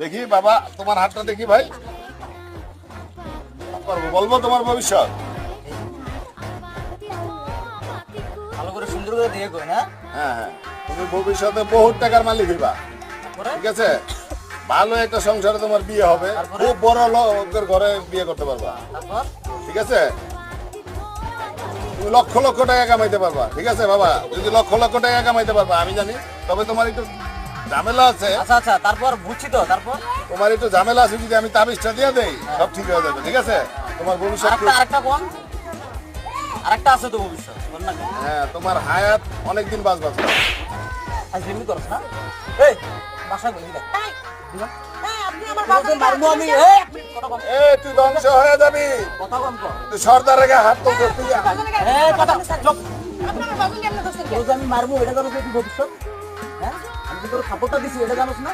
দেখি বাবা তোমার হাতটা দেখি ভাই, পারবো বলবো তোমার ভবিষ্যৎ। ভালো করে সুন্দর করে দিয়ে কই না। হ্যাঁ হ্যাঁ, তুমি ভবিষ্যতে বহুত টাকার মালিক হইবা, ঠিক আছে? ভালো একটা সংসারে তোমার বিয়ে হবে, খুব বড় লোকের ঘরে বিয়ে করতে পারবা, তারপর ঠিক আছে? তুমি লক্ষ লক্ষ টাকা কামাইতে পারবা, ঠিক আছে বাবা? যদি লক্ষ লক্ষ টাকা কামাইতে পারবা আমি জানি, তবে তোমার একটু ঝামেলা আছে। আচ্ছা আচ্ছা, তারপর বুঝছি তো। তারপর তোমার একটু ঝামেলা আছে, যদি আমি তাবিজটা দিয়ে দেই সব ঠিক হয়ে যাবে, ঠিক আছে? তোমার ভবিষ্যৎ আরেকটা কোন আরেকটা আছে তো ভবিষ্যৎ বল না। হ্যাঁ, তোমার হায়াত অনেকদিন বাঁচবা। আজ এমনি করছ না। এই বাসা গলি দেখ। আপনি আমার বাবা মারবো আমি। কথা কম এ তুই ধ্বংস হয়ে যাবি, কথা কম কর। তুই সর্দারের গায়ে হাত তো করতে যা। কথা চুপ। আপনার বাবা কেমন করছেন? তোর যে আমি মারবো এটা জানো তুই ভবিষ্যৎ? হ্যাঁ আমি তোর সাপোর্টটা দিছি এটা জানোস না?